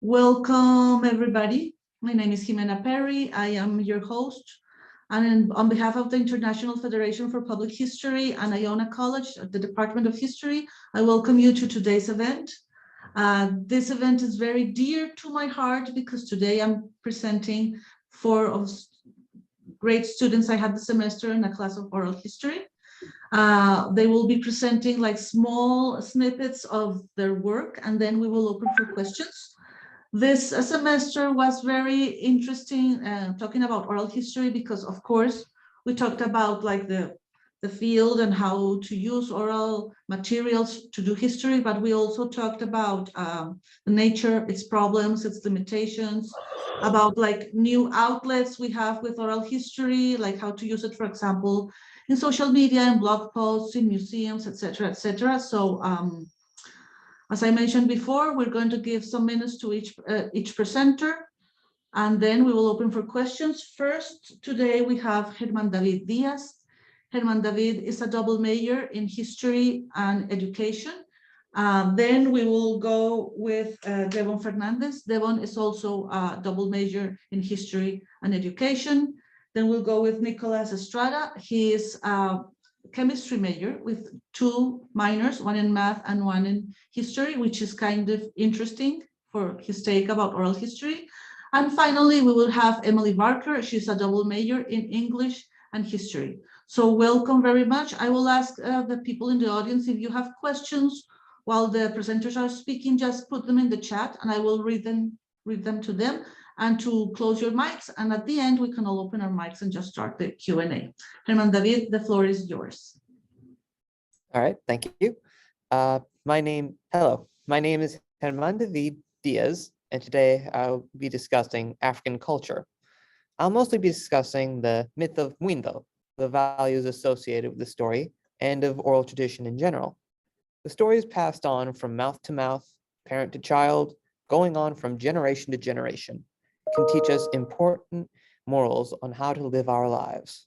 Welcome, everybody. My name is Jimena Perry. I am your host. And on behalf of the International Federation for Public History and Iona College, the Department of History, I welcome you to today's event. This event is very dear to my heart because today I'm presenting four of great students I had this semester in a class of oral history. They will be presenting like small snippets of their work, and then we will open for questions. This semester was very interesting talking about oral history because, of course, we talked about like the field and how to use oral materials to do history, but we also talked about the nature, its problems, its limitations, about like new outlets we have with oral history, like how to use it, for example, in social media and blog posts, in museums, etc., etc. So as I mentioned before, we're going to give some minutes to each presenter, and then we will open for questions. First, today we have Germandavid Díaz. Germandavid is a double major in history and education. Then we will go with Devon Fernández. Devon is also a double major in history and education. Then we'll go with Nicolas Estrada. He is chemistry major with two minors, one in math and one in history, which is kind of interesting for his take about oral history. And finally, we will have Emily Varker. She's a double major in English and history. So welcome very much. I will ask the people in the audience if you have questions while the presenters are speaking, just put them in the chat and I will read them to them, and to close your mics. And at the end, we can all open our mics and just start the Q&A. Germandavid, the floor is yours. All right, thank you. Hello, my name is Germandavid Díaz, and today I'll be discussing African culture. I'll mostly be discussing the myth of Mwindo, the values associated with the story, and of oral tradition in general. The story is passed on from mouth to mouth, parent to child, going on from generation to generation. It can teach us important morals on how to live our lives.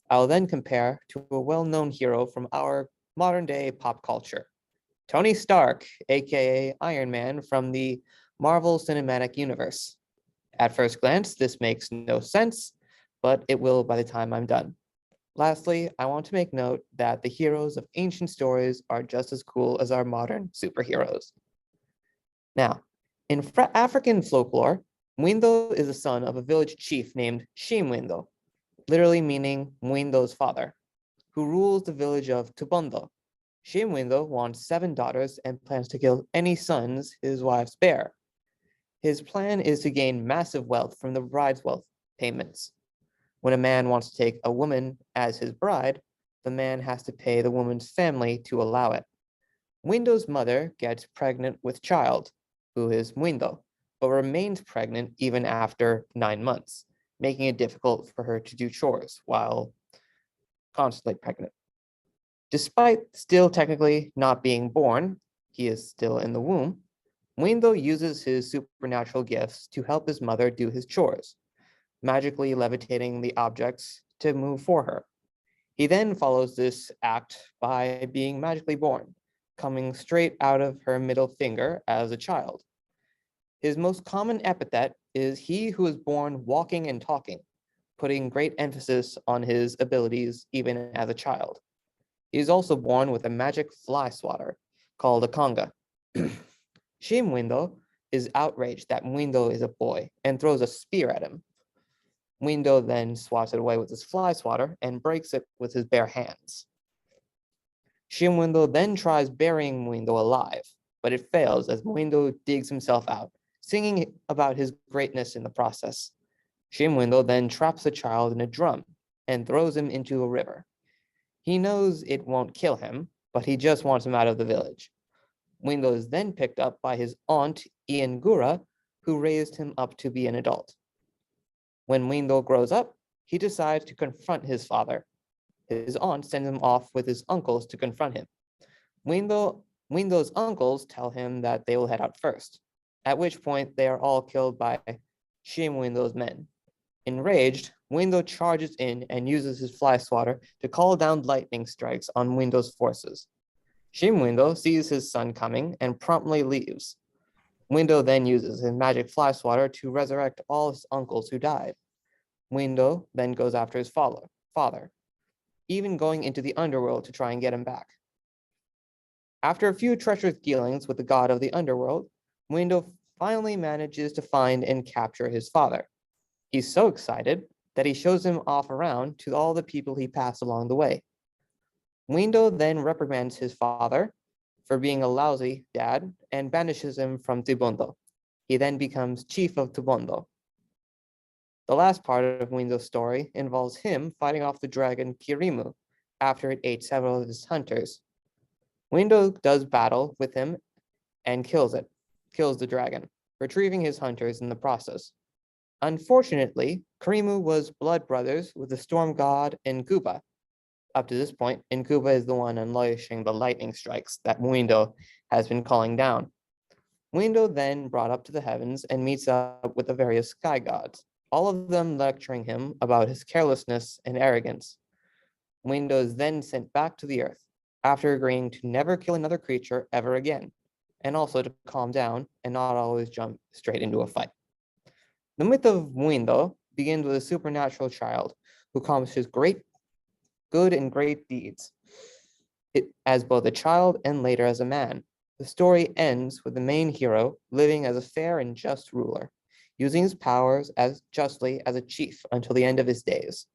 I'll then compare to a well-known hero from our modern-day pop culture, Tony Stark, aka Iron Man from the Marvel Cinematic Universe. At first glance, this makes no sense, but it will by the time I'm done. Lastly, I want to make note that the heroes of ancient stories are just as cool as our modern superheroes. Now, in African folklore, Mwindo is the son of a village chief named Shimwindo, literally meaning Mwindo's father, who rules the village of Tubondo. Shimwindo wants 7 daughters and plans to kill any sons his wives bear. His plan is to gain massive wealth from the bride's wealth payments. When a man wants to take a woman as his bride, the man has to pay the woman's family to allow it. Mwindo's mother gets pregnant with child, who is Mwindo, but remains pregnant even after 9 months, making it difficult for her to do chores while constantly pregnant. Despite still technically not being born, he is still in the womb, Mwindo uses his supernatural gifts to help his mother do his chores, magically levitating the objects to move for her. He then follows this act by being magically born, coming straight out of her middle finger as a child. His most common epithet is he who is born walking and talking, putting great emphasis on his abilities even as a child. He is also born with a magic fly swatter called a conga. Shimwindo is outraged that Mwindo is a boy and throws a spear at him. Mwindo then swats it away with his fly swatter and breaks it with his bare hands. Shimwindo then tries burying Mwindo alive, but it fails as Mwindo digs himself out, singing about his greatness in the process. Shimwindo then traps the child in a drum and throws him into a river. He knows it won't kill him, but he just wants him out of the village. Mwindo is then picked up by his aunt, Iangura, who raised him up to be an adult. When Mwindo grows up, he decides to confront his father. His aunt sends him off with his uncles to confront him. Mwindo's uncles tell him that they will head out first, at which point they are all killed by Shimwindo's men. Enraged, Mwindo charges in and uses his fly swatter to call down lightning strikes on Mwindo's forces. Shimwindo sees his son coming and promptly leaves. Window then uses his magic fly swatter to resurrect all his uncles who died. Window then goes after his father, even going into the underworld to try and get him back. After a few treacherous dealings with the god of the underworld, Window finally manages to find and capture his father. He's so excited that he shows him off around to all the people he passed along the way. Window then reprimands his father for being a lousy dad and banishes him from Tubondo. He then becomes chief of Tubondo. The last part of Window's story involves him fighting off the dragon Kirimu after it ate several of his hunters. Window does battle with him and kills the dragon, retrieving his hunters in the process. Unfortunately, Kirimu was blood brothers with the storm god Nguba. Up to this point, Nguba is the one unleashing the lightning strikes that Window has been calling down. Window then brought up to the heavens and meets up with the various sky gods, all of them lecturing him about his carelessness and arrogance. Window is then sent back to the earth, after agreeing to never kill another creature ever again, and also to calm down and not always jump straight into a fight. The myth of Window begins with a supernatural child who accomplishes great good and great deeds, as both a child and later as a man. The story ends with the main hero living as a fair and just ruler, using his powers as justly as a chief until the end of his days.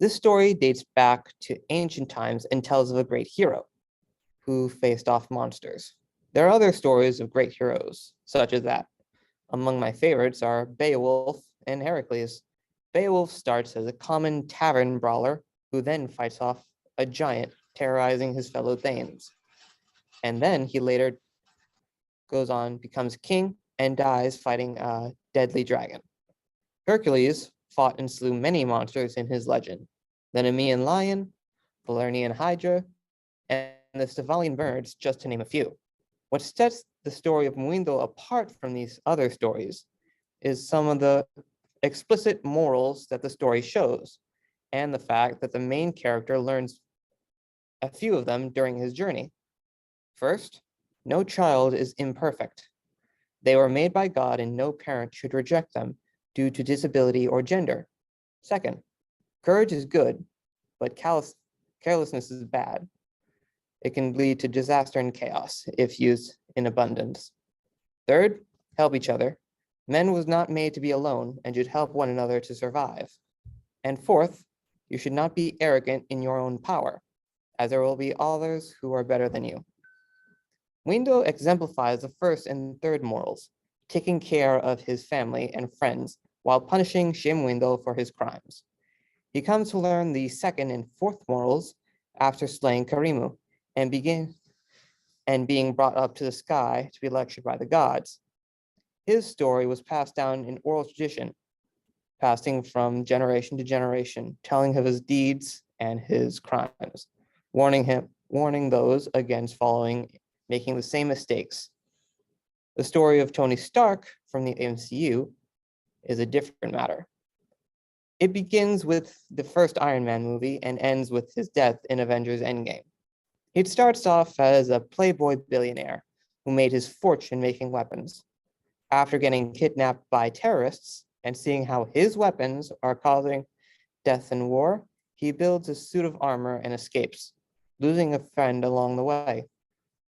This story dates back to ancient times and tells of a great hero who faced off monsters. There are other stories of great heroes, such as that. Among my favorites are Beowulf and Heracles. Beowulf starts as a common tavern brawler who then fights off a giant, terrorizing his fellow Thanes. And then he later goes on, becomes king, and dies fighting a deadly dragon. Hercules fought and slew many monsters in his legend, the Nemean lion, the Lernaean hydra, and the Stevalian birds, just to name a few. What sets the story of Muindo apart from these other stories is some of the explicit morals that the story shows, and the fact that the main character learns a few of them during his journey. First, no child is imperfect. They were made by God and no parent should reject them due to disability or gender. Second, courage is good, but carelessness is bad. It can lead to disaster and chaos if used in abundance. Third, help each other. Men was not made to be alone and should help one another to survive. And fourth, you should not be arrogant in your own power, as there will be others who are better than you. Window exemplifies the first and third morals, taking care of his family and friends while punishing Shim Window for his crimes. He comes to learn the second and fourth morals after slaying Karimu and being brought up to the sky to be lectured by the gods. His story was passed down in oral tradition, passing from generation to generation, telling of his deeds and his crimes, warning those against making the same mistakes. The story of Tony Stark from the MCU is a different matter. It begins with the first Iron Man movie and ends with his death in Avengers Endgame. He starts off as a playboy billionaire who made his fortune making weapons. After getting kidnapped by terrorists and seeing how his weapons are causing death and war, he builds a suit of armor and escapes, losing a friend along the way.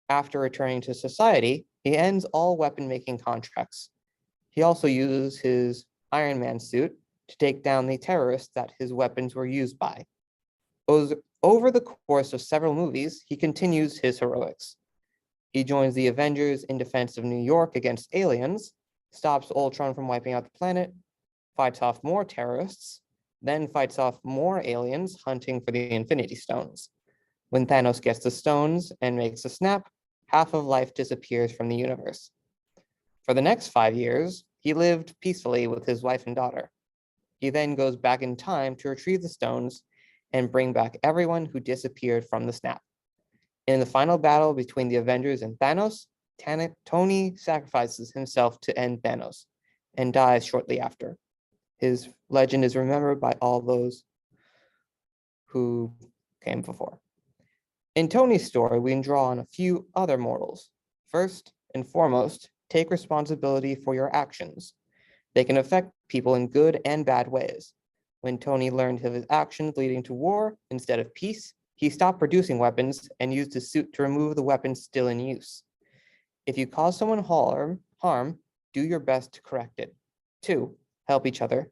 After returning to society, he ends all weapon-making contracts. He also uses his Iron Man suit to take down the terrorists that his weapons were used by. Over the course of several movies, he continues his heroics. He joins the Avengers in defense of New York against aliens, stops Ultron from wiping out the planet, fights off more terrorists, then fights off more aliens hunting for the Infinity Stones. When Thanos gets the stones and makes a snap, half of life disappears from the universe. For the next 5 years, he lived peacefully with his wife and daughter. He then goes back in time to retrieve the stones and bring back everyone who disappeared from the snap. In the final battle between the Avengers and Thanos, Tony sacrifices himself to end Thanos and dies shortly after. His legend is remembered by all those who came before. In Tony's story, we can draw on a few other mortals. First, and foremost, take responsibility for your actions. They can affect people in good and bad ways. When Tony learned of his actions leading to war instead of peace, he stopped producing weapons and used his suit to remove the weapons still in use. If you cause someone harm, do your best to correct it. 2, help each other.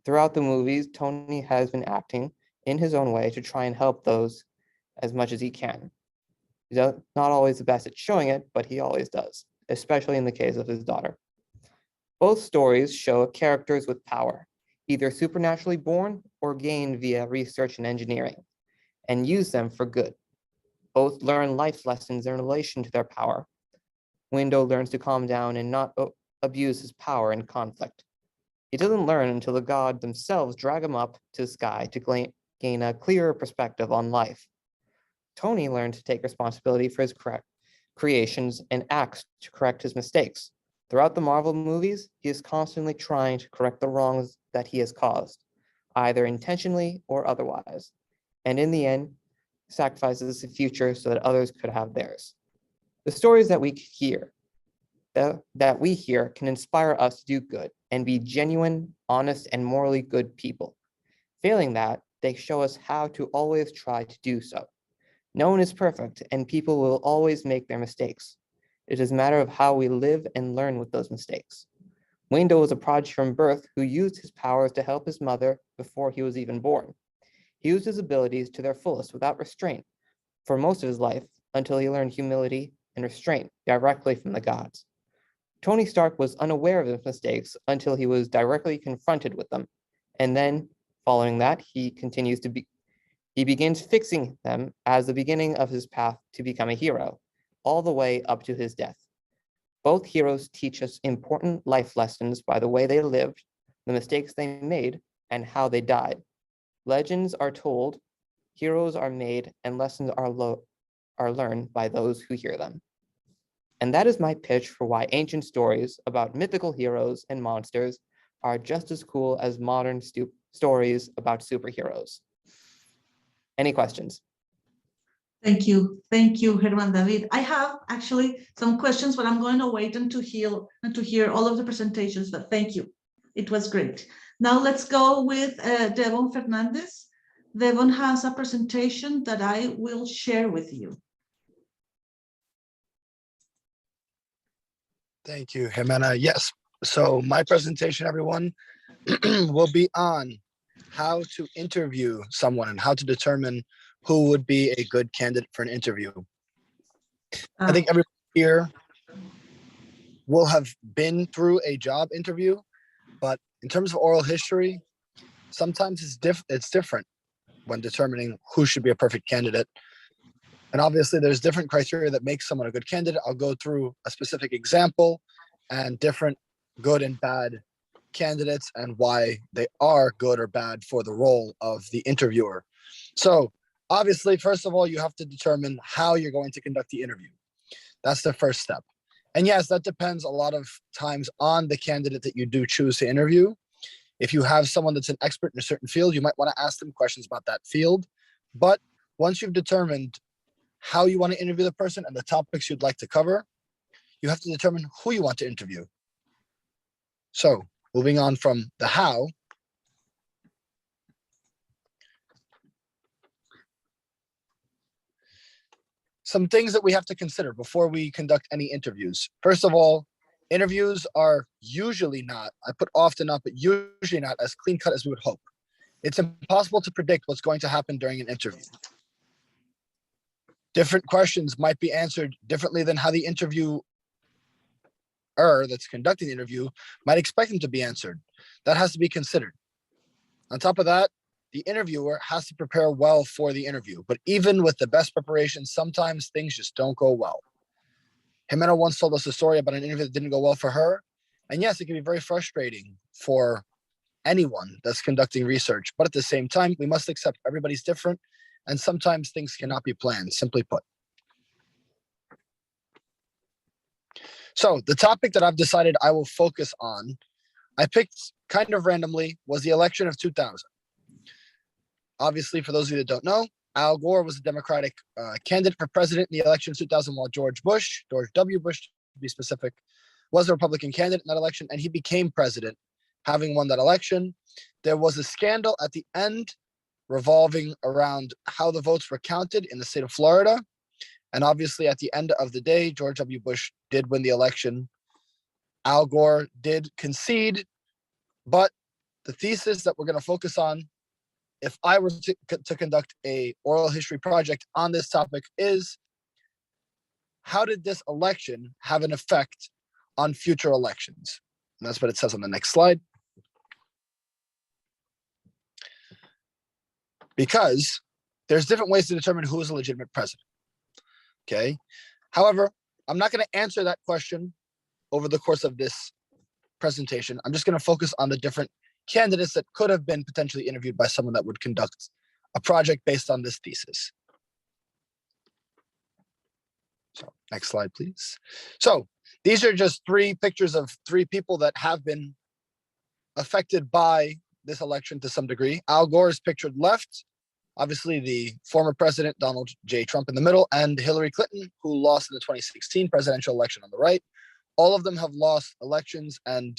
Throughout the movies, Tony has been acting in his own way to try and help those as much as he can. He's not always the best at showing it, but he always does, especially in the case of his daughter. Both stories show characters with power, either supernaturally born or gained via research and engineering, and use them for good. Both learn life lessons in relation to their power. Window learns to calm down and not abuse his power in conflict. He doesn't learn until the gods themselves drag him up to the sky to gain a clearer perspective on life. Tony learned to take responsibility for his creations and acts to correct his mistakes. Throughout the Marvel movies, he is constantly trying to correct the wrongs that he has caused, either intentionally or otherwise, and in the end, sacrifices the future so that others could have theirs. The stories that we hear can inspire us to do good and be genuine, honest, and morally good people. Failing that, they show us how to always try to do so. No one is perfect, and people will always make their mistakes. It is a matter of how we live and learn with those mistakes. Window was a prodigy from birth who used his powers to help his mother before he was even born. He used his abilities to their fullest without restraint for most of his life until he learned humility and restraint directly from the gods. Tony Stark was unaware of his mistakes until he was directly confronted with them, and then, following that, he begins fixing them as the beginning of his path to become a hero, all the way up to his death. Both heroes teach us important life lessons by the way they lived, the mistakes they made, and how they died. Legends are told, heroes are made, and lessons are learned by those who hear them. And that is my pitch for why ancient stories about mythical heroes and monsters are just as cool as modern stories about superheroes. Any questions? Thank you. Thank you, Germandavid. I have actually some questions, but I'm going to wait to hear all of the presentations, but thank you. It was great. Now let's go with Devon Fernández. Devon has a presentation that I will share with you. Thank you, Jimena. Yes, so my presentation, everyone, will be on how to interview someone and how to determine who would be a good candidate for an interview. I think everyone here will have been through a job interview, but in terms of oral history, sometimes it's different when determining who should be a perfect candidate. And obviously there's different criteria that make someone a good candidate. I'll go through a specific example and different good and bad candidates and why they are good or bad for the role of the interviewer. So obviously, first of all, you have to determine how you're going to conduct the interview. That's the first step. And yes, that depends a lot of times on the candidate that you do choose to interview. If you have someone that's an expert in a certain field, you might want to ask them questions about that field. But once you've determined how you want to interview the person and the topics you'd like to cover, you have to determine who you want to interview. So moving on from the how, some things that we have to consider before we conduct any interviews. First of all, interviews are usually not, I put often not, but usually not as clean cut as we would hope. It's impossible to predict what's going to happen during an interview. Different questions might be answered differently than how the interviewer that's conducting the interview might expect them to be answered. That has to be considered. On top of that, the interviewer has to prepare well for the interview. But even with the best preparation, sometimes things just don't go well. Jimena once told us a story about an interview that didn't go well for her. And yes, it can be very frustrating for anyone that's conducting research. But at the same time, we must accept everybody's different. And sometimes things cannot be planned, simply put. So the topic that I've decided I will focus on, I picked kind of randomly, was the election of 2000. Obviously, for those of you that don't know, Al Gore was a Democratic candidate for president in the election of 2000, while George W. Bush be specific, was a Republican candidate in that election, and he became president, having won that election. There was a scandal at the end revolving around how the votes were counted in the state of Florida. And obviously, at the end of the day, George W. Bush did win the election. Al Gore did concede, but the thesis that we're going to focus on, if I were to conduct a oral history project on this topic, is how did this election have an effect on future elections? And that's what it says on the next slide. Because there's different ways to determine who is a legitimate president. Okay. However, I'm not going to answer that question over the course of this presentation. I'm just going to focus on the different candidates that could have been potentially interviewed by someone that would conduct a project based on this thesis. So next slide, please. So these are just three pictures of three people that have been affected by this election to some degree. Al Gore is pictured left, obviously the former president, Donald J. Trump in the middle, and Hillary Clinton, who lost in the 2016 presidential election on the right. All of them have lost elections, and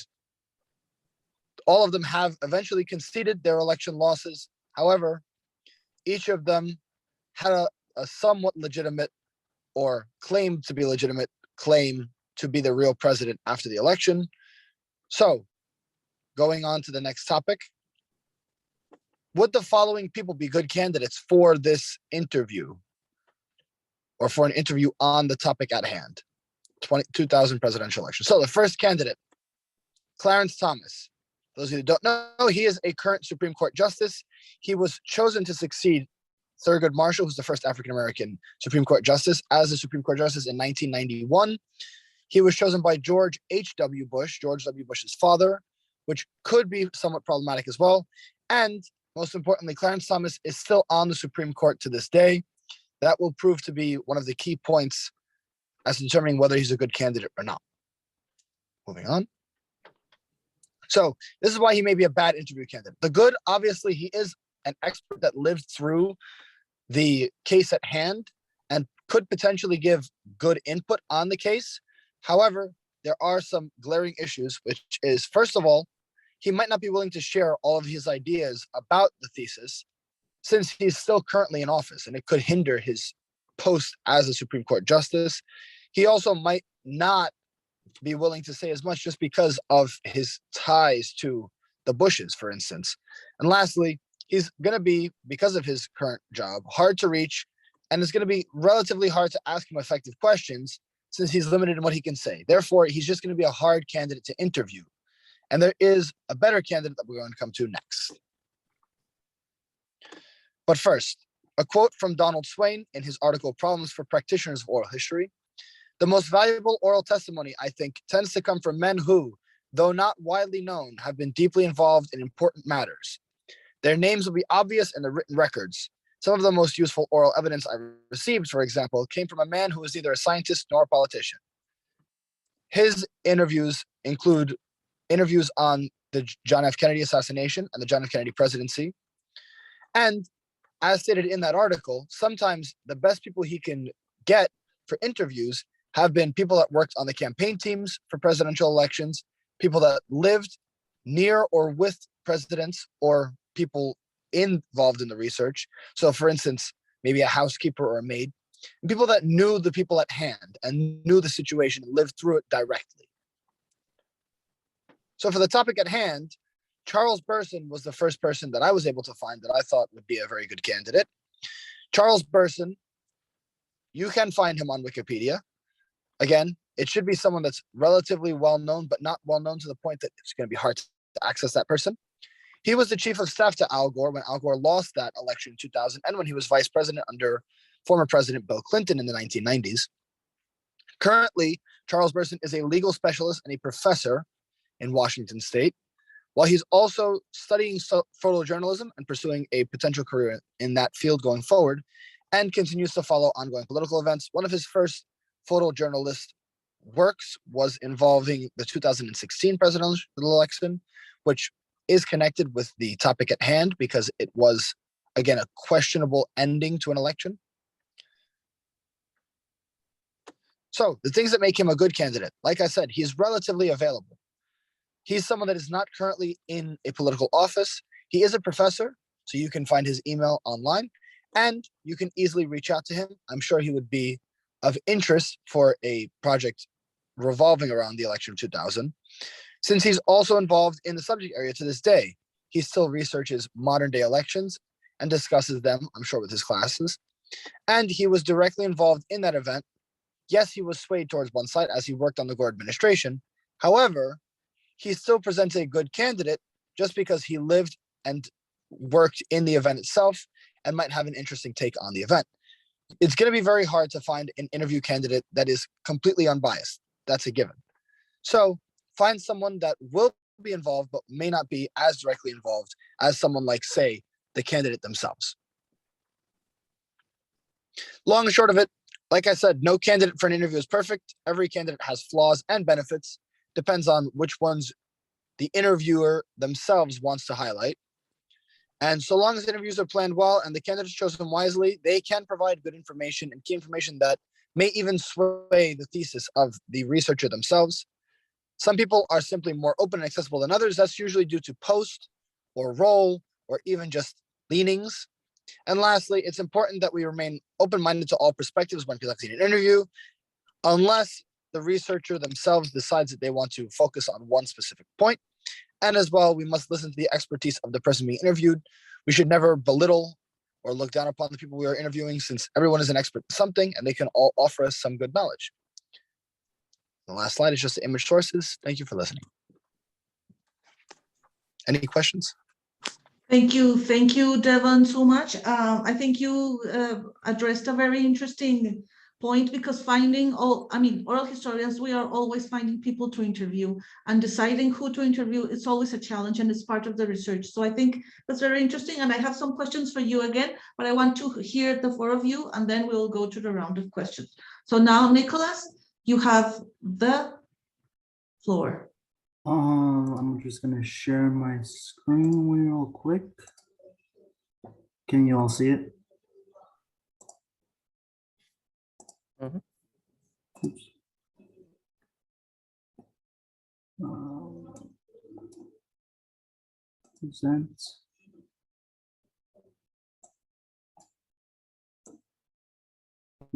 all of them have eventually conceded their election losses. However, each of them had a somewhat legitimate, or claimed to be legitimate, claim to be the real president after the election. So, going on to the next topic. Would the following people be good candidates for this interview, or for an interview on the topic at hand? 2000 presidential election. So the first candidate, Clarence Thomas. Those of you who don't know, he is a current Supreme Court justice. He was chosen to succeed Thurgood Marshall, who's the first African-American Supreme Court justice, as a Supreme Court justice in 1991. He was chosen by George H.W. Bush, George W. Bush's father, which could be somewhat problematic as well. And most importantly, Clarence Thomas is still on the Supreme Court to this day. That will prove to be one of the key points as determining whether he's a good candidate or not. Moving on. So this is why he may be a bad interview candidate. The good, obviously, he is an expert that lived through the case at hand and could potentially give good input on the case. However, there are some glaring issues, which is, first of all, he might not be willing to share all of his ideas about the thesis since he's still currently in office, and it could hinder his post as a Supreme Court justice. He also might not be willing to say as much just because of his ties to the Bushes, for instance. And lastly, he's going to be, because of his current job, hard to reach, and it's going to be relatively hard to ask him effective questions since he's limited in what he can say. Therefore, he's just going to be a hard candidate to interview. And there is a better candidate that we're going to come to next. But first, a quote from Donald Swain in his article, Problems for Practitioners of Oral History. The most valuable oral testimony, I think, tends to come from men who, though not widely known, have been deeply involved in important matters. Their names will be obvious in the written records. Some of the most useful oral evidence I received, for example, came from a man who was neither a scientist nor a politician. His interviews include interviews on the John F. Kennedy assassination and the John F. Kennedy presidency. And as stated in that article, sometimes the best people he can get for interviews have been people that worked on the campaign teams for presidential elections, people that lived near or with presidents, or people involved in the research. So for instance, maybe a housekeeper or a maid, and people that knew the people at hand and knew the situation and lived through it directly. So for the topic at hand, Charles Burson was the first person that I was able to find that I thought would be a very good candidate. Charles Burson, you can find him on Wikipedia. Again, it should be someone that's relatively well-known, but not well-known to the point that it's going to be hard to access that person. He was the chief of staff to Al Gore when Al Gore lost that election in 2000 and when he was vice president under former President Bill Clinton in the 1990s. Currently, Charles Burson is a legal specialist and a professor in Washington State, while he's also studying photojournalism and pursuing a potential career in that field going forward, and continues to follow ongoing political events. One of his first photojournalist works was involving the 2016 presidential election, which is connected with the topic at hand because it was, again, a questionable ending to an election. So the things that make him a good candidate, like I said, he's relatively available. He's someone that is not currently in a political office. He is a professor, so you can find his email online and you can easily reach out to him. I'm sure he would be of interest for a project revolving around the election of 2000. Since he's also involved in the subject area to this day, he still researches modern day elections and discusses them, I'm sure, with his classes. And he was directly involved in that event. Yes, he was swayed towards one side as he worked on the Gore administration. However, he still presents a good candidate just because he lived and worked in the event itself and might have an interesting take on the event. It's going to be very hard to find an interview candidate that is completely unbiased. That's a given. So find someone that will be involved but may not be as directly involved as someone like, say, the candidate themselves. Long and short of it, like I said, no candidate for an interview is perfect. Every candidate has flaws and benefits. Depends on which ones the interviewer themselves wants to highlight. And so long as interviews are planned well and the candidates chosen wisely, they can provide good information and key information that may even sway the thesis of the researcher themselves. Some people are simply more open and accessible than others. That's usually due to post or role or even just leanings. And lastly, it's important that we remain open-minded to all perspectives when conducting an interview, unless the researcher themselves decides that they want to focus on one specific point. And as well, we must listen to the expertise of the person being interviewed. We should never belittle or look down upon the people we are interviewing, since everyone is an expert in something and they can all offer us some good knowledge. The last slide is just the image sources. Thank you for listening. Any questions? Thank you, Devon, so much. I think you addressed a very interesting point, because oral historians, we are always finding people to interview, and deciding who to interview is always a challenge, and it's part of the research. So I think that's very interesting, and I have some questions for you again, but I want to hear the four of you, and then we'll go to the round of questions. So now, Nicholas, you have the floor. I'm just gonna share my screen real quick. Can you all see it? Mhm. Oops. Present.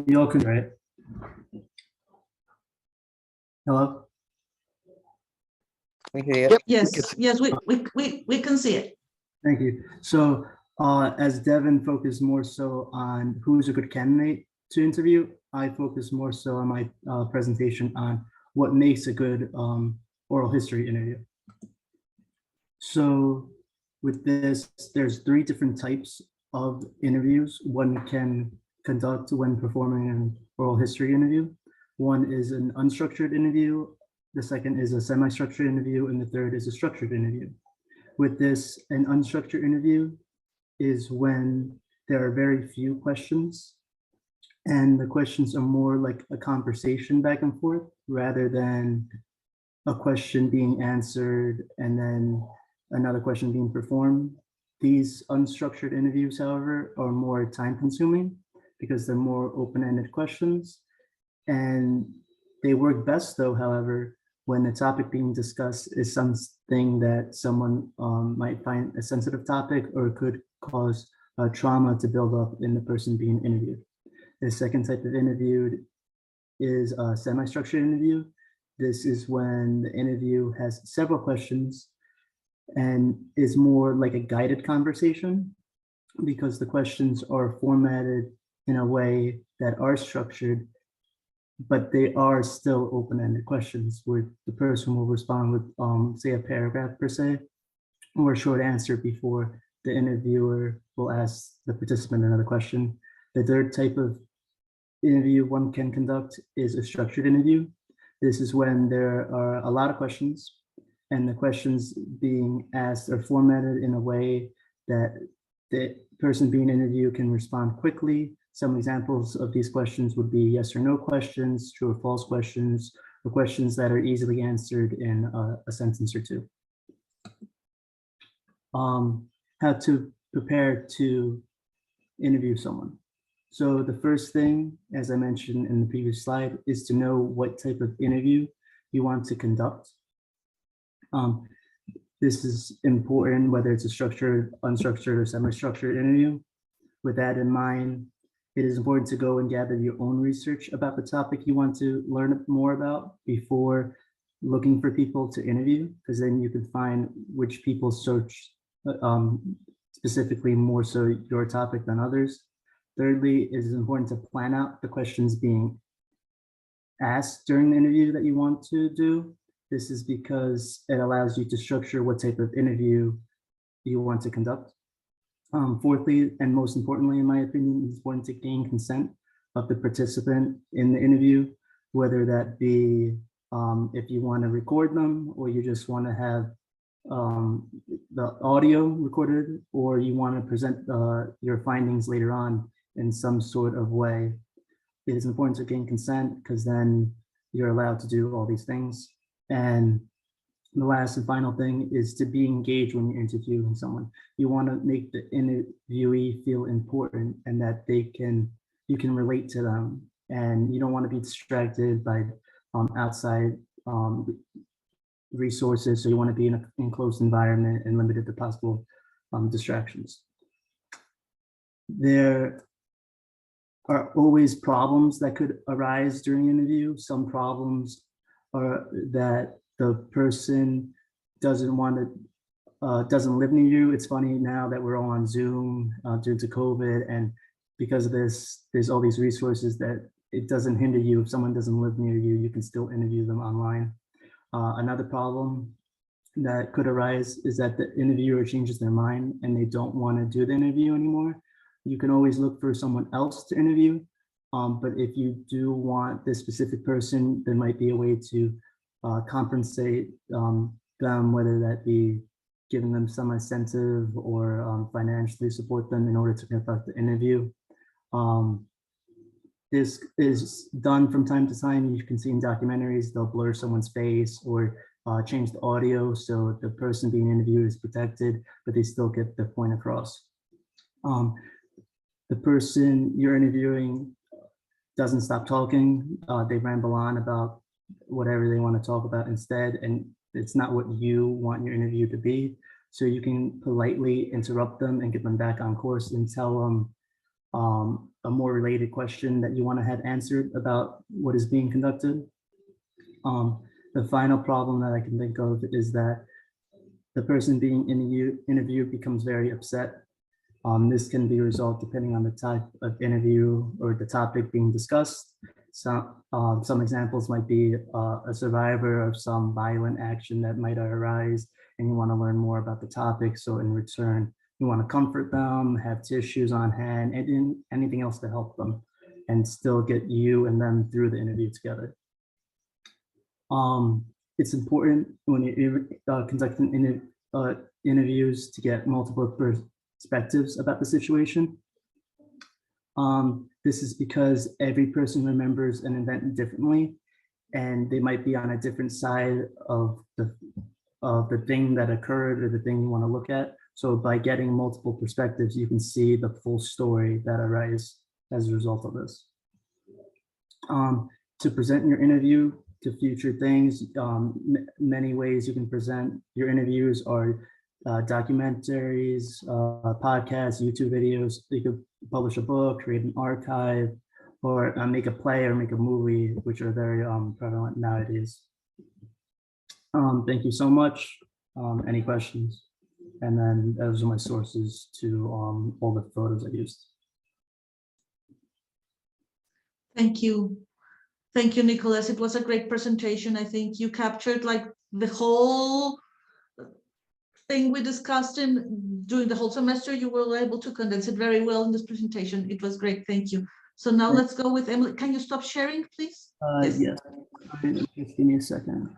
You all can, right? Hello? We hear you. Yep. Yes, we can see it. Thank you. So as Devon focused more so on who's a good candidate to interview, I focus more so on my presentation on what makes a good oral history interview. So with this, there's 3 different types of interviews one can conduct when performing an oral history interview. One is an unstructured interview, the second is a semi-structured interview, and the third is a structured interview. With this, an unstructured interview is when there are very few questions, and the questions are more like a conversation back and forth rather than a question being answered and then another question being performed. These unstructured interviews, however, are more time consuming because they're more open-ended questions, and they work best though, however, when the topic being discussed is something that someone might find a sensitive topic or could cause trauma to build up in the person being interviewed. The second type of interview is a semi-structured interview. This is when the interview has several questions and is more like a guided conversation, because the questions are formatted in a way that are structured, but they are still open-ended questions where the person will respond with, say, a paragraph per se, or a short answer before the interviewer will ask the participant another question. The third type of interview one can conduct is a structured interview. This is when there are a lot of questions, and the questions being asked are formatted in a way that the person being interviewed can respond quickly. Some examples of these questions would be yes or no questions, true or false questions, or questions that are easily answered in a sentence or two. How to prepare to interview someone. So the first thing, as I mentioned in the previous slide, is to know what type of interview you want to conduct. This is important, whether it's a structured, unstructured, or semi-structured interview. With that in mind, it is important to go and gather your own research about the topic you want to learn more about before looking for people to interview, because then you can find which people search specifically more so your topic than others. Thirdly, it is important to plan out the questions being asked during the interview that you want to do. This is because it allows you to structure what type of interview you want to conduct. Fourthly, and most importantly, in my opinion, it's important to gain consent of the participant in the interview, whether that be if you want to record them or you just want to have the audio recorded, or you want to present your findings later on in some sort of way. It is important to gain consent because then you're allowed to do all these things. And the last and final thing is to be engaged when you're interviewing someone. You want to make the interviewee feel important and that you can relate to them, and you don't want to be distracted by outside resources. So you want to be in an enclosed environment and limited to possible distractions. There are always problems that could arise during an interview. Some problems are that the person doesn't live near you. It's funny now that we're all on Zoom due to COVID, and because of this, there's all these resources that it doesn't hinder you. If someone doesn't live near you, you can still interview them online. Another problem that could arise is that the interviewer changes their mind and they don't want to do the interview anymore. You can always look for someone else to interview, but if you do want this specific person, there might be a way to compensate them, whether that be giving them some incentive or financially support them in order to conduct the interview. This is done from time to time. You can see in documentaries, they'll blur someone's face or change the audio so the person being interviewed is protected, but they still get the point across. The person you're interviewing doesn't stop talking. They ramble on about whatever they want to talk about instead, and it's not what you want your interview to be. So you can politely interrupt them and get them back on course and tell them a more related question that you want to have answered about what is being conducted. The final problem that I can think of is that the person being interviewed becomes very upset. This can be resolved depending on the type of interview or the topic being discussed. So, some examples might be a survivor of some violent action that might arise, and you want to learn more about the topic. So in return, you want to comfort them, have tissues on hand, and anything else to help them, and still get you and them through the interview together. It's important when you're conducting interviews to get multiple perspectives about the situation. This is because every person remembers an event differently, and they might be on a different side of the thing that occurred or the thing you want to look at. So by getting multiple perspectives, you can see the full story that arises as a result of this. To present your interview to future things, many ways you can present your interviews are documentaries, podcasts, YouTube videos. You could publish a book, create an archive, or make a play or make a movie, which are very prevalent nowadays. Thank you so much. Any questions? And then those are my sources to all the photos I used. Thank you. Thank you, Nicholas. It was a great presentation. I think you captured like the whole thing we discussed during the whole semester. You were able to condense it very well in this presentation. It was great. Thank you. So now let's go with Emily. Can you stop sharing, please? Yes. Just give me a second.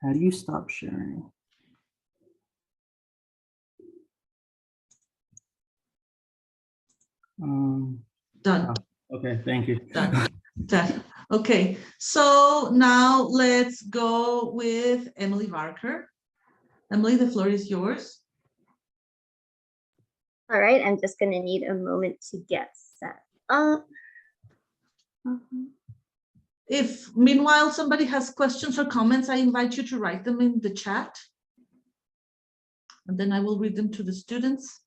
How do you stop sharing? Done. Okay, thank you. Done. Done. Okay, so now let's go with Emily Varker. Emily, the floor is yours. All right, I'm just going to need a moment to get set up. If meanwhile somebody has questions or comments, I invite you to write them in the chat. And then I will read them to the students.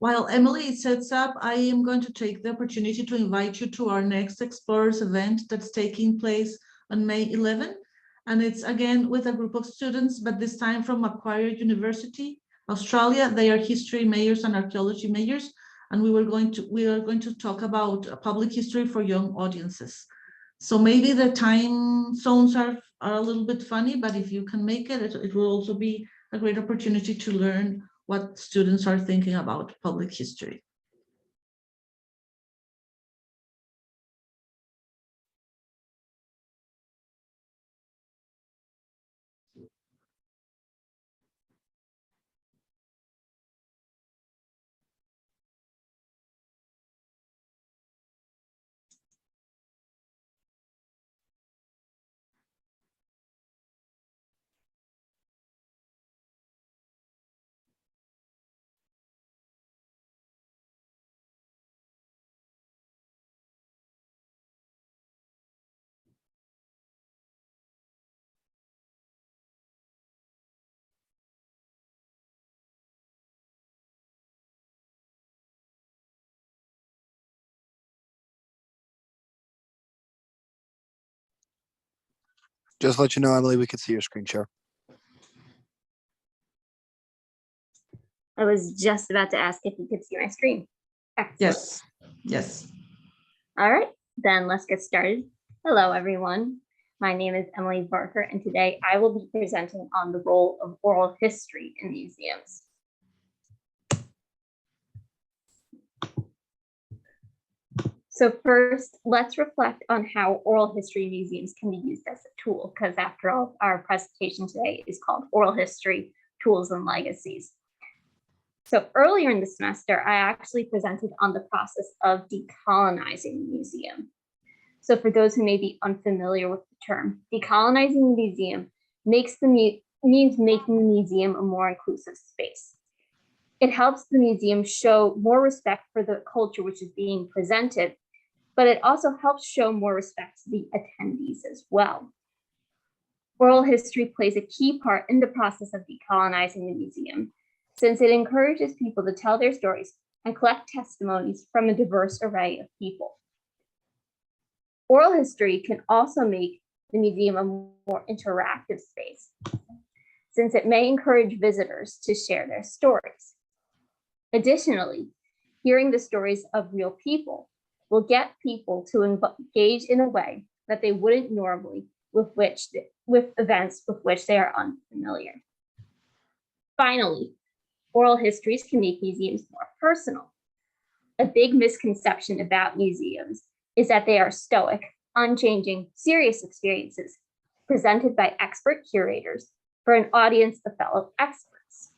While Emily sets up, I am going to take the opportunity to invite you to our next Explorers event that's taking place on May 11. And it's again with a group of students, but this time from Macquarie University, Australia. They are history majors and archaeology majors. And we are going to talk about public history for young audiences. So maybe the time zones are a little bit funny, but if you can make it, it will also be a great opportunity to learn what students are thinking about public history. Just to let you know, Emily, we can see your screen share. I was just about to ask if you could see my screen. Excellent. Yes, yes. All right, then let's get started. Hello, everyone. My name is Emily Varker, and today I will be presenting on the role of oral history in museums. So first, let's reflect on how oral history museums can be used as a tool, because after all, our presentation today is called Oral History, Tools and Legacies. So earlier in the semester, I actually presented on the process of decolonizing the museum. So for those who may be unfamiliar with the term, decolonizing the museum means making the museum a more inclusive space. It helps the museum show more respect for the culture which is being presented, but it also helps show more respect to the attendees as well. Oral history plays a key part in the process of decolonizing the museum, since it encourages people to tell their stories and collect testimonies from a diverse array of people. Oral history can also make the museum a more interactive space, since it may encourage visitors to share their stories. Additionally, hearing the stories of real people will get people to engage in a way that they wouldn't normally with events with which they are unfamiliar. Finally, oral histories can make museums more personal. A big misconception about museums is that they are stoic, unchanging, serious experiences presented by expert curators for an audience of fellow experts.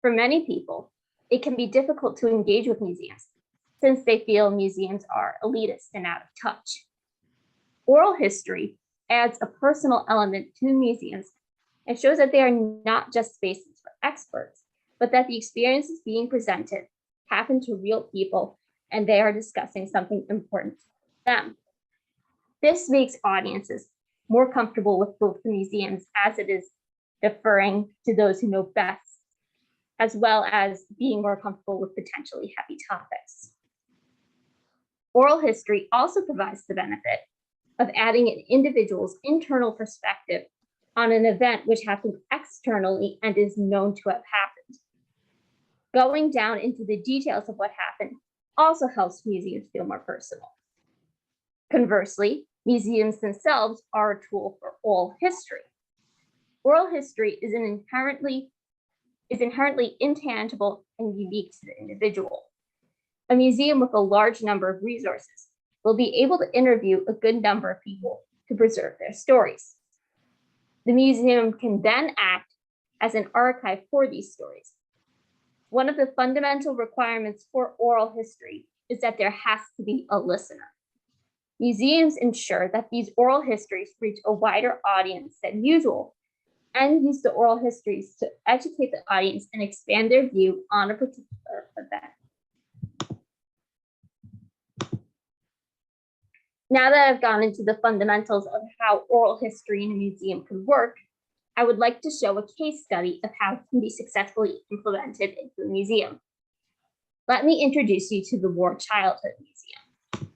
For many people, it can be difficult to engage with museums since they feel museums are elitist and out of touch. Oral history adds a personal element to museums and shows that they are not just spaces for experts, but that the experiences being presented happen to real people and they are discussing something important to them. This makes audiences more comfortable with both the museums as it is deferring to those who know best, as well as being more comfortable with potentially heavy topics. Oral history also provides the benefit of adding an individual's internal perspective on an event which happened externally and is known to have happened. Going down into the details of what happened also helps museums feel more personal. Conversely, museums themselves are a tool for oral history. Oral history is an inherently is inherently intangible and unique to the individual. A museum with a large number of resources will be able to interview a good number of people to preserve their stories. The museum can then act as an archive for these stories. One of the fundamental requirements for oral history is that there has to be a listener. Museums ensure that these oral histories reach a wider audience than usual and use the oral histories to educate the audience and expand their view on a particular event. Now that I've gone into the fundamentals of how oral history in a museum could work, I would like to show a case study of how it can be successfully implemented into a museum. Let me introduce you to the War Childhood Museum.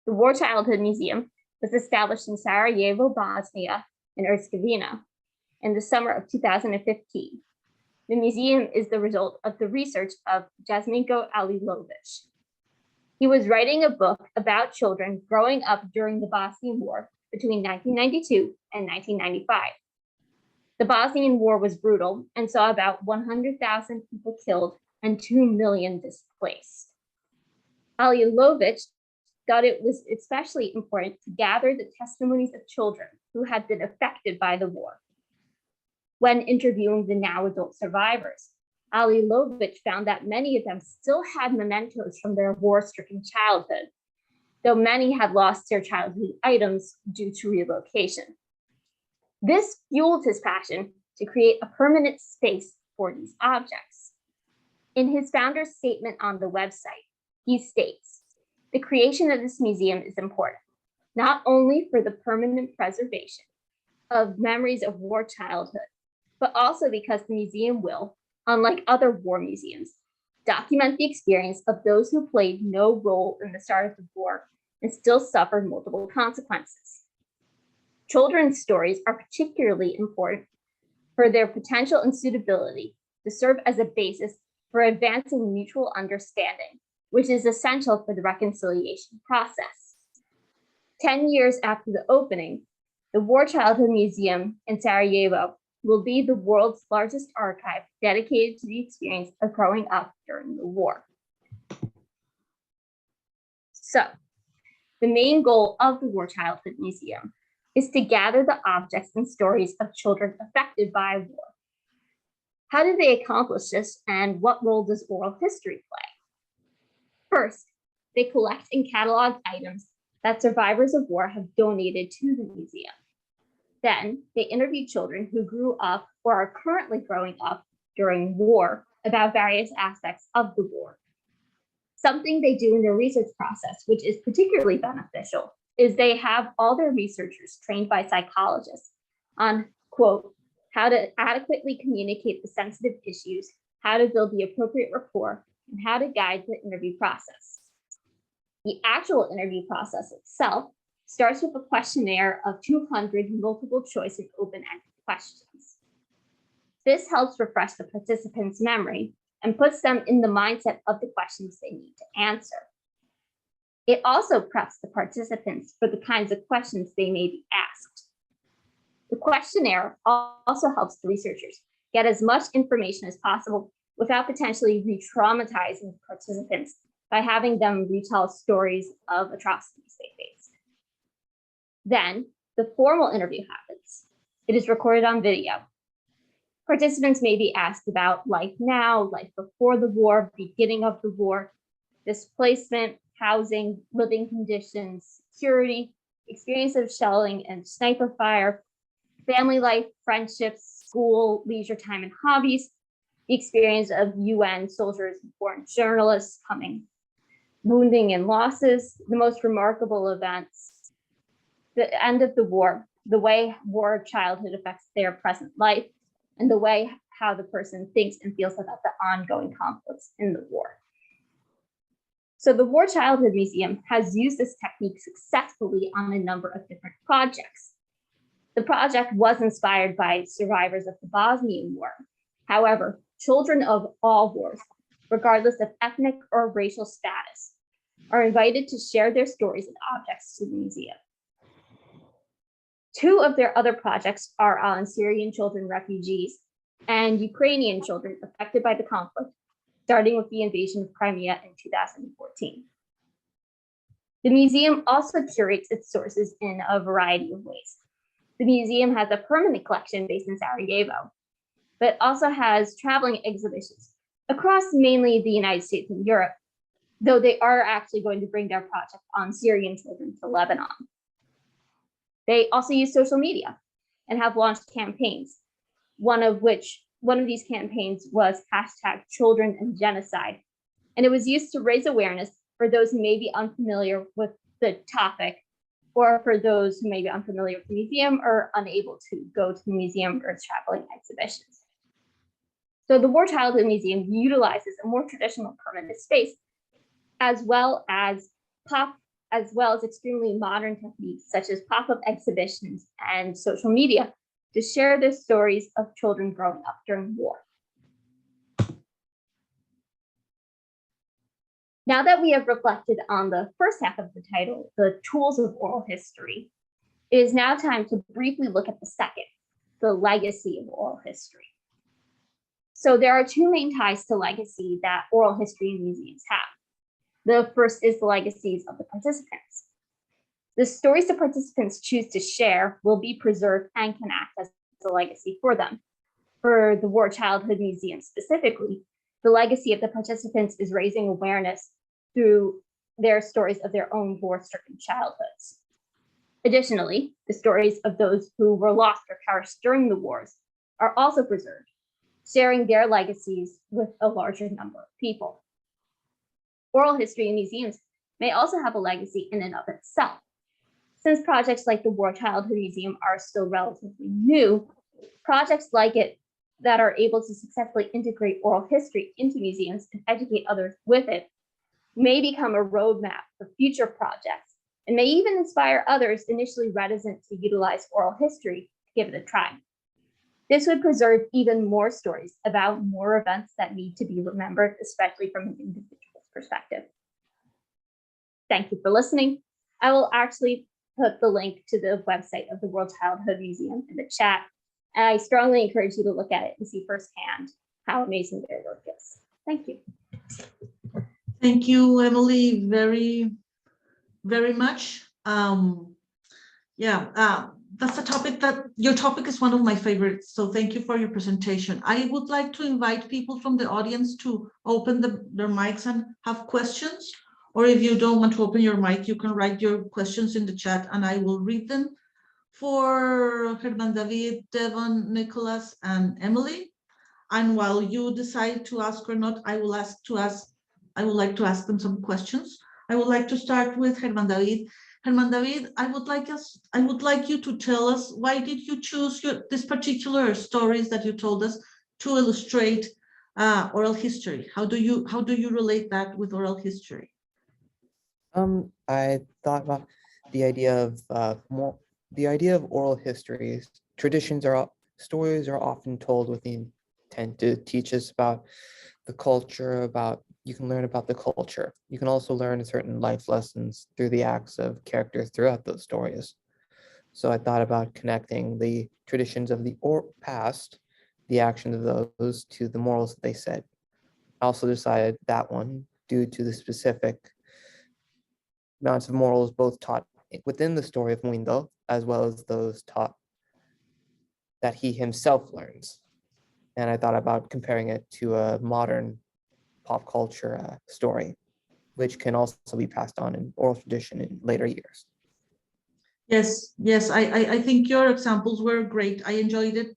The War Childhood Museum was established in Sarajevo, Bosnia and Herzegovina in the summer of 2015. The museum is the result of the research of Jasminko Alilovic. He was writing a book about children growing up during the Bosnian War between 1992 and 1995. The Bosnian War was brutal and saw about 100,000 people killed and 2 million displaced. Alilovic thought it was especially important to gather the testimonies of children who had been affected by the war. When interviewing the now adult survivors, Alilovic found that many of them still had mementos from their war-stricken childhood, though many had lost their childhood items due to relocation. This fueled his passion to create a permanent space for these objects. In his founder's statement on the website, he states, "The creation of this museum is important, not only for the permanent preservation of memories of war childhood, but also because the museum will, unlike other war museums, document the experience of those who played no role in the start of the war and still suffered multiple consequences." Children's stories are particularly important for their potential and suitability to serve as a basis for advancing mutual understanding, which is essential for the reconciliation process. 10 years after the opening, the War Childhood Museum in Sarajevo will be the world's largest archive dedicated to the experience of growing up during the war. So, the main goal of the War Childhood Museum is to gather the objects and stories of children affected by war. How do they accomplish this, and what role does oral history play? First, they collect and catalog items that survivors of war have donated to the museum. Then, they interview children who grew up or are currently growing up during war about various aspects of the war. Something they do in their research process, which is particularly beneficial, is they have all their researchers trained by psychologists on, quote, how to adequately communicate the sensitive issues, how to build the appropriate rapport, and how to guide the interview process. The actual interview process itself starts with a questionnaire of 200 multiple choice and open-ended questions. This helps refresh the participants' memory and puts them in the mindset of the questions they need to answer. It also preps the participants for the kinds of questions they may be asked. The questionnaire also helps the researchers get as much information as possible without potentially re-traumatizing participants by having them retell stories of atrocities they faced. Then, the formal interview happens. It is recorded on video. Participants may be asked about life now, life before the war, beginning of the war, displacement, housing, living conditions, security, experience of shelling and sniper fire, family life, friendships, school, leisure time, and hobbies, the experience of UN soldiers and foreign journalists coming, wounding and losses, the most remarkable events, the end of the war, the way war childhood affects their present life, and the way how the person thinks and feels about the ongoing conflicts in the war. So the War Childhood Museum has used this technique successfully on a number of different projects. The project was inspired by survivors of the Bosnian War. However, children of all wars, regardless of ethnic or racial status, are invited to share their stories and objects to the museum. Two of their other projects are on Syrian children refugees and Ukrainian children affected by the conflict, starting with the invasion of Crimea in 2014. The museum also curates its sources in a variety of ways. The museum has a permanent collection based in Sarajevo, but also has traveling exhibitions across mainly the United States and Europe, though they are actually going to bring their project on Syrian children to Lebanon. They also use social media and have launched campaigns, one of these campaigns was #Children and Genocide, and it was used to raise awareness for those who may be unfamiliar with the topic, or for those who may be unfamiliar with the museum or unable to go to the museum or traveling exhibitions. So the War Childhood Museum utilizes a more traditional permanent space, as well as extremely modern techniques such as pop-up exhibitions and social media to share the stories of children growing up during war. Now that we have reflected on the first half of the title, the tools of oral history, it is now time to briefly look at the second, the legacy of oral history. So there are two main ties to legacy that oral history museums have. The first is the legacies of the participants. The stories the participants choose to share will be preserved and can act as a legacy for them. For the War Childhood Museum specifically, the legacy of the participants is raising awareness through their stories of their own war-stricken childhoods. Additionally, the stories of those who were lost or perished during the wars are also preserved, sharing their legacies with a larger number of people. Oral history in museums may also have a legacy in and of itself. Since projects like the War Childhood Museum are still relatively new, projects like it that are able to successfully integrate oral history into museums and educate others with it may become a roadmap for future projects and may even inspire others initially reticent to utilize oral history to give it a try. This would preserve even more stories about more events that need to be remembered, especially from an individual's perspective. Thank you for listening. I will actually put the link to the website of the World Childhood Museum in the chat. And I strongly encourage you to look at it and see firsthand how amazing their work is. Thank you. Thank you, Emily, very, very much. That's a topic your topic is one of my favorites. So thank you for your presentation. I would like to invite people from the audience to open their mics and have questions. Or if you don't want to open your mic, you can write your questions in the chat and I will read them for Germandavid, Devon, Nicholas, and Emily. And while you decide to ask or not, I would like to ask them some questions. I would like to start with Germandavid. Germandavid, I would like you to tell us, why did you choose this particular stories that you told us to illustrate oral history? How do you relate that with oral history? I thought about the idea of oral histories. Stories are often told with the intent to teach us about the culture, you can learn about the culture. You can also learn certain life lessons through the acts of characters throughout those stories. So I thought about connecting the traditions of the past, the actions of those, to the morals that they said. I also decided that one due to the specific amounts of morals both taught within the story of Muindo, as well as those taught that he himself learns. And I thought about comparing it to a modern pop culture story, which can also be passed on in oral tradition in later years. Yes, I think your examples were great. I enjoyed it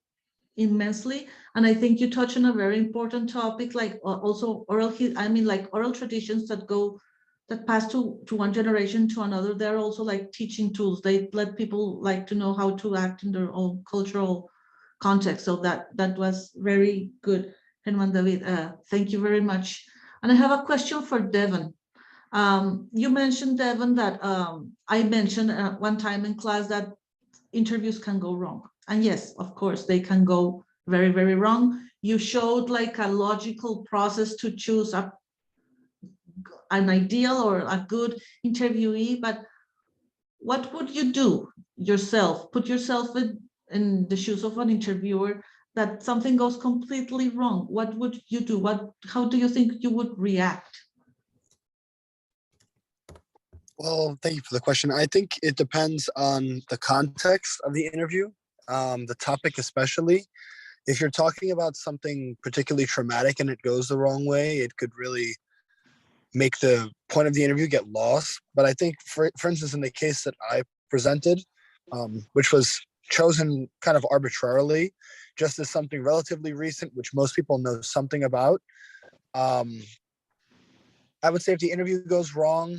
immensely, and I think you touch on a very important topic, like also oral traditions that pass to one generation to another. They're also like teaching tools. They let people like to know how to act in their own cultural context. So that was very good, Germandavid. Thank you very much. And I have a question for Devon. You mentioned, Devon, that I mentioned one time in class that interviews can go wrong. And yes, of course, they can go very, very wrong. You showed like a logical process to choose an ideal or a good interviewee, but what would you do yourself? Put yourself in the shoes of an interviewer that something goes completely wrong, what would you do? How do you think you would react? Well, thank you for the question. I think it depends on the context of the interview, the topic especially. If you're talking about something particularly traumatic and it goes the wrong way, it could really make the point of the interview get lost. But I think, for instance, in the case that I presented, which was chosen kind of arbitrarily, just as something relatively recent, which most people know something about, I would say if the interview goes wrong,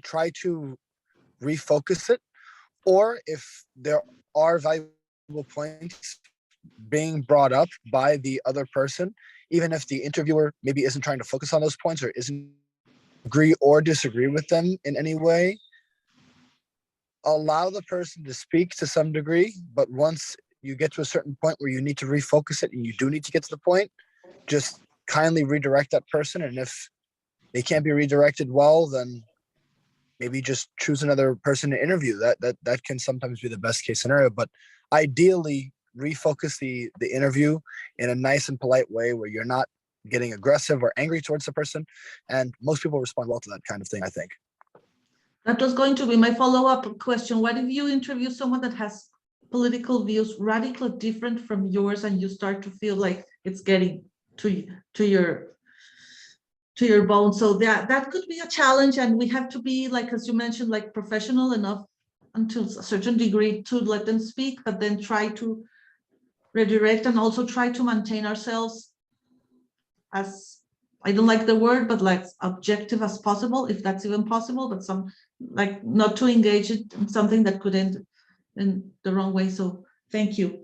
try to refocus it, or if there are valuable points being brought up by the other person, even if the interviewer maybe isn't trying to focus on those points or isn't agree or disagree with them in any way, allow the person to speak to some degree. But once you get to a certain point where you need to refocus it and you do need to get to the point, just kindly redirect that person. And if they can't be redirected well, then maybe just choose another person to interview. That can sometimes be the best case scenario. But ideally, refocus the interview in a nice and polite way where you're not getting aggressive or angry towards the person. And most people respond well to that kind of thing, I think. That was going to be my follow-up question. What if you interview someone that has political views radically different from yours and you start to feel like it's getting to your bones? So that could be a challenge, and we have to be, like, as you mentioned, like professional enough until a certain degree to let them speak, but then try to redirect and also try to maintain ourselves as, I don't like the word, but like objective as possible, if that's even possible, but like not to engage it in something that could end in the wrong way. So thank you.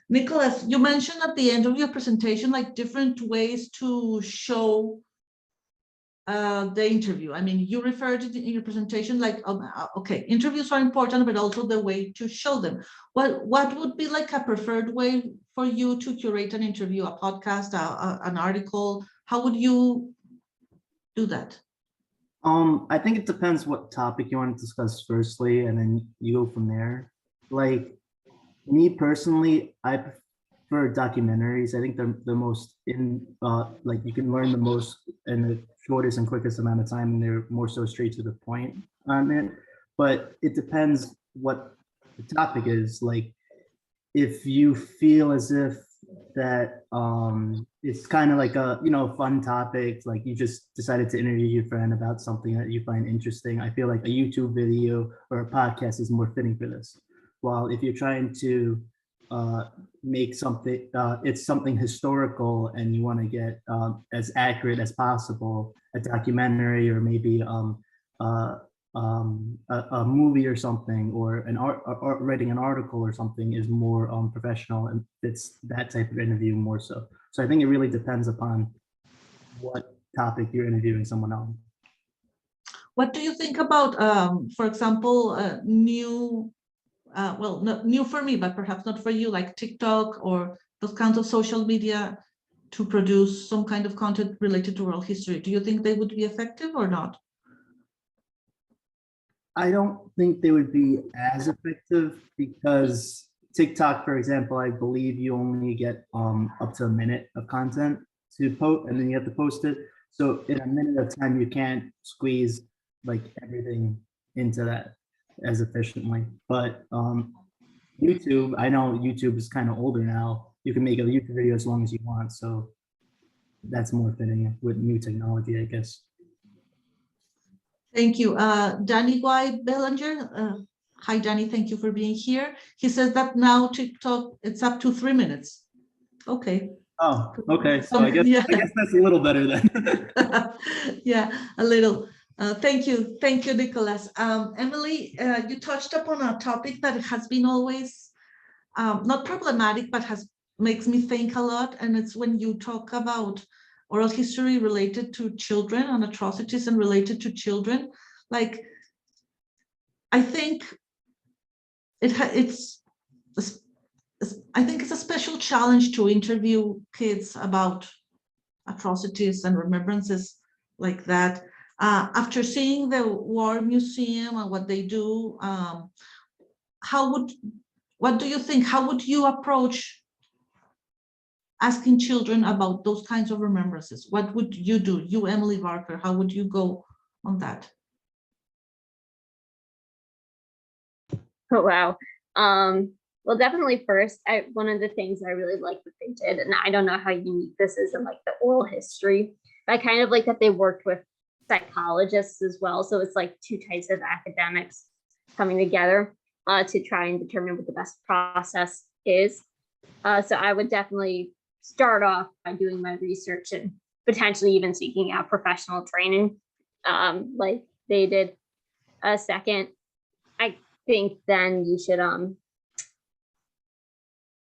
Nicholas, you mentioned at the end of your presentation, like different ways to show the interview. I mean, you referred to in your presentation, like, okay, interviews are important, but also the way to show them. What would be like a preferred way for you to curate an interview, a podcast, an article? How would you do that? I think it depends what topic you want to discuss firstly, and then you go from there. Like me personally, I prefer documentaries. I think they're the most like you can learn the most in the shortest and quickest amount of time, and they're more so straight to the point on it. But it depends what the topic is. Like if you feel as if that it's kind of like a fun topic, like you just decided to interview your friend about something that you find interesting, I feel like a YouTube video or a podcast is more fitting for this. While if you're trying to make something, it's something historical and you want to get as accurate as possible, a documentary or maybe a movie or something, or writing an article or something is more professional, and it's that type of interview more so. So I think it really depends upon what topic you're interviewing someone on. What do you think about, for example, new, well, not new for me, but perhaps not for you, like TikTok or those kinds of social media to produce some kind of content related to oral history? Do you think they would be effective or not? I don't think they would be as effective because TikTok, for example, I believe you only get up to a minute of content to post, and then you have to post it. So in a minute of time, you can't squeeze like everything into that as efficiently. But YouTube, I know YouTube is kind of older now. You can make a YouTube video as long as you want. So that's more fitting with new technology, I guess. Thank you. Danny Y. Bellinger. Hi, Danny. Thank you for being here. He says that now TikTok, it's up to 3 minutes. Okay. Oh, okay. So I guess, Yeah. I guess that's a little better then. Yeah, a little. Thank you. Thank you, Nicholas. Emily, you touched upon a topic that has been always not problematic, but makes me think a lot. And it's when you talk about oral history related to children and atrocities and related to children. Like, I think I think it's a special challenge to interview kids about atrocities and remembrances like that. After seeing the War Museum and what they do, what do you think? How would you approach asking children about those kinds of remembrances? What would you do? You, Emily Varker, how would you go on that? Oh, wow. Well, definitely first, one of the things I really like that they did, and I don't know how unique this is in like the oral history, I kind of like that they worked with psychologists as well. So it's like two types of academics coming together to try and determine what the best process is. So I would definitely start off by doing my research and potentially even seeking out professional training like they did. Second, I think then you should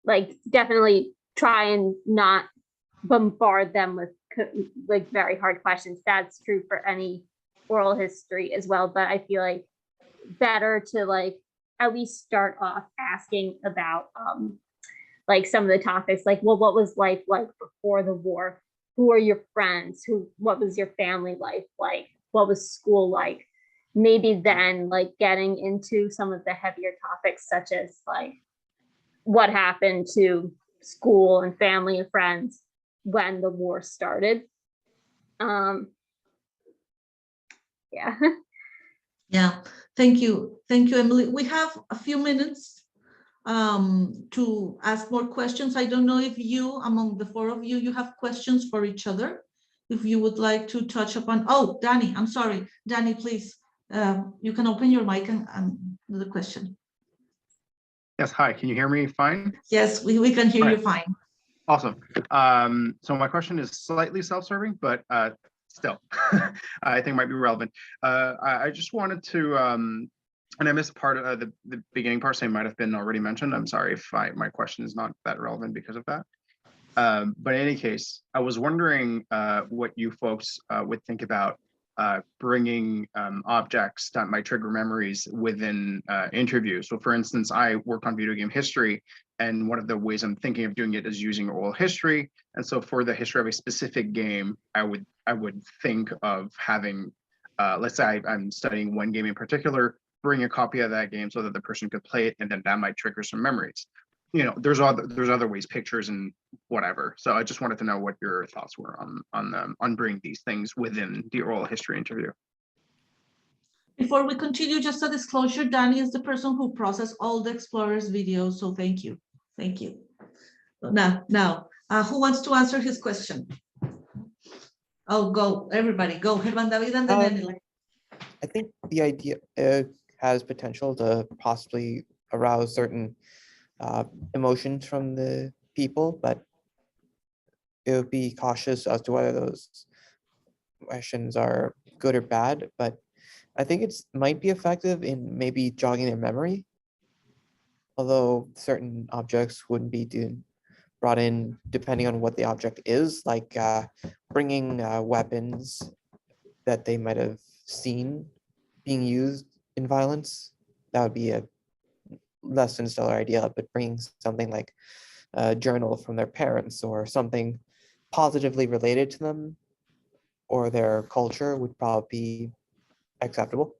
like definitely try and not bombard them with like very hard questions. That's true for any oral history as well, but I feel like better to like at least start off asking about like some of the topics, like, well, what was life like before the war? Who are your friends? What was your family life like? What was school like? Maybe then like getting into some of the heavier topics, such as like what happened to school and family and friends when the war started. Yeah. Yeah, thank you, Emily. We have a few minutes to ask more questions. I don't know if you, among the four of you, you have questions for each other. If you would like to touch upon, oh, Danny, I'm sorry, Danny, please, you can open your mic and do the question. Yes, hi, can you hear me fine? Yes, we can hear All you right. fine. Awesome. So my question is slightly self-serving, but still, I think might be relevant. I just wanted to, and I missed part of the beginning part, so it might have been already mentioned. I'm sorry if my question is not that relevant because of that. But in any case, I was wondering what you folks would think about bringing objects that might trigger memories within interviews. So for instance, I work on video game history, and one of the ways I'm thinking of doing it is using oral history. And so for the history of a specific game, I would think of having, let's say I'm studying one game in particular, bring a copy of that game so that the person could play it, and then that might trigger some memories. You know, there's other ways, pictures and whatever. So I just wanted to know what your thoughts were on bringing these things within the oral history interview. Before we continue, just a disclosure, Danny is the person who processed all the Explorers videos, so thank you. Thank you. Now, who wants to answer his question? Oh, go, everybody, go. Germandavid and then Emily. I think the idea has potential to possibly arouse certain emotions from the people, but it would be cautious as to whether those questions are good or bad. But I think it might be effective in maybe jogging their memory, although certain objects wouldn't be brought in depending on what the object is, like bringing weapons that they might have seen being used in violence. That would be a less than stellar idea, but bringing something like a journal from their parents or something positively related to them or their culture would probably be acceptable.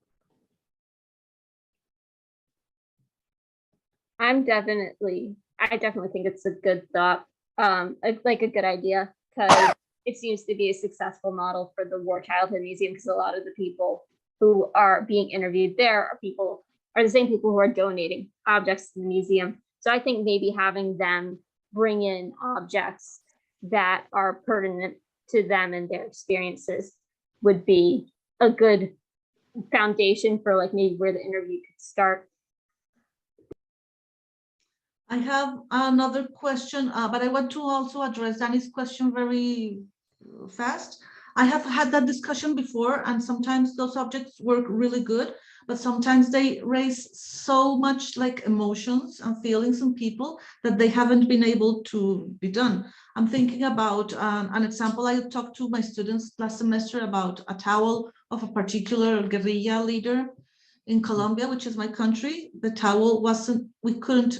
I definitely think it's a good thought, like a good idea, because it seems to be a successful model for the War Childhood Museum, because a lot of the people who are being interviewed there are the same people who are donating objects to the museum. So I think maybe having them bring in objects that are pertinent to them and their experiences would be a good foundation for like maybe where the interview could start. I have another question, but I want to also address Danny's question very fast. I have had that discussion before, and sometimes those objects work really good, but sometimes they raise so much like emotions and feelings in people that they haven't been able to be done. I'm thinking about an example. I talked to my students last semester about a towel of a particular guerrilla leader in Colombia, which is my country. The towel wasn't, we couldn't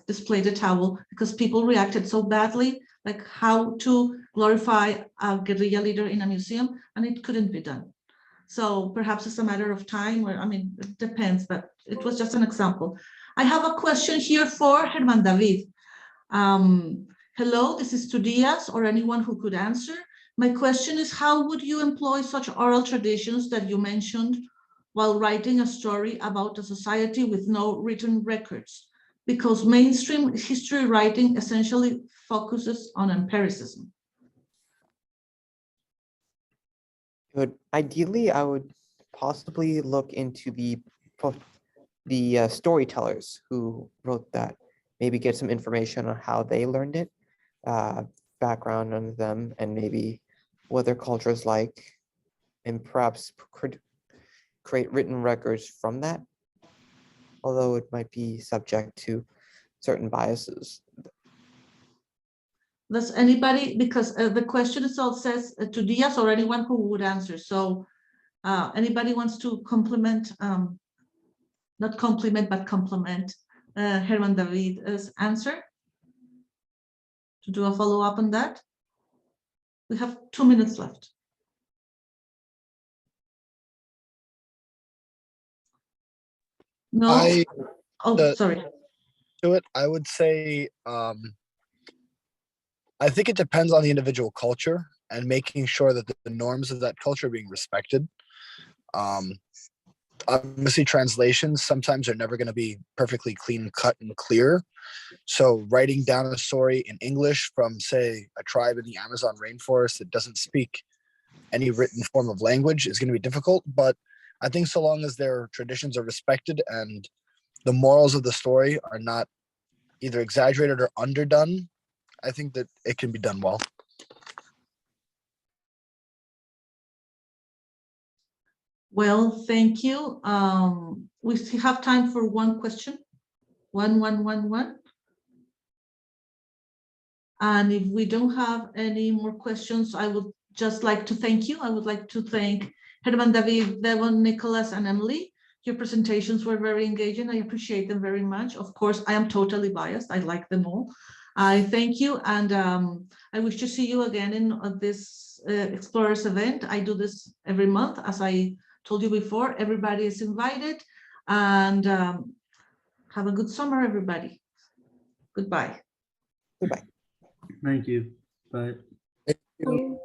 display the towel because people reacted so badly, like how to glorify a guerrilla leader in a museum, and it couldn't be done. So perhaps it's a matter of time, or I mean, it depends, but it was just an example. I have a question here for Germandavid. Hello, this is to Díaz or anyone who could answer. My question is, how would you employ such oral traditions that you mentioned while writing a story about a society with no written records? Because mainstream history writing essentially focuses on empiricism. Ideally, I would possibly look into the storytellers who wrote that, maybe get some information on how they learned it, background on them, and maybe what their culture is like, and perhaps create written records from that, although it might be subject to certain biases. Does anybody, because the question itself says to Díaz or anyone who would answer. So anybody wants to compliment, not compliment, but compliment Germandavid's answer? To do a follow-up on that? We have 2 minutes left. No? Sorry. To it, I would say, I think it depends on the individual culture and making sure that the norms of that culture are being respected. Obviously, translations sometimes are never going to be perfectly clean cut and clear. So writing down a story in English from, say, a tribe in the Amazon rainforest that doesn't speak any written form of language is going to be difficult. But I think so long as their traditions are respected and the morals of the story are not either exaggerated or underdone, I think that it can be done well. Well, thank you. We still have time for one question. One. And if we don't have any more questions, I would just like to thank you. I would like to thank Germandavid, Devon, Nicholas, and Emily. Your presentations were very engaging. I appreciate them very much. Of course, I am totally biased. I like them all. I thank you, and I wish to see you again in this Explorers event. I do this every month. As I told you before, everybody is invited, and have a good summer, everybody. Goodbye. Goodbye. Thank you. Bye. Thank you. you.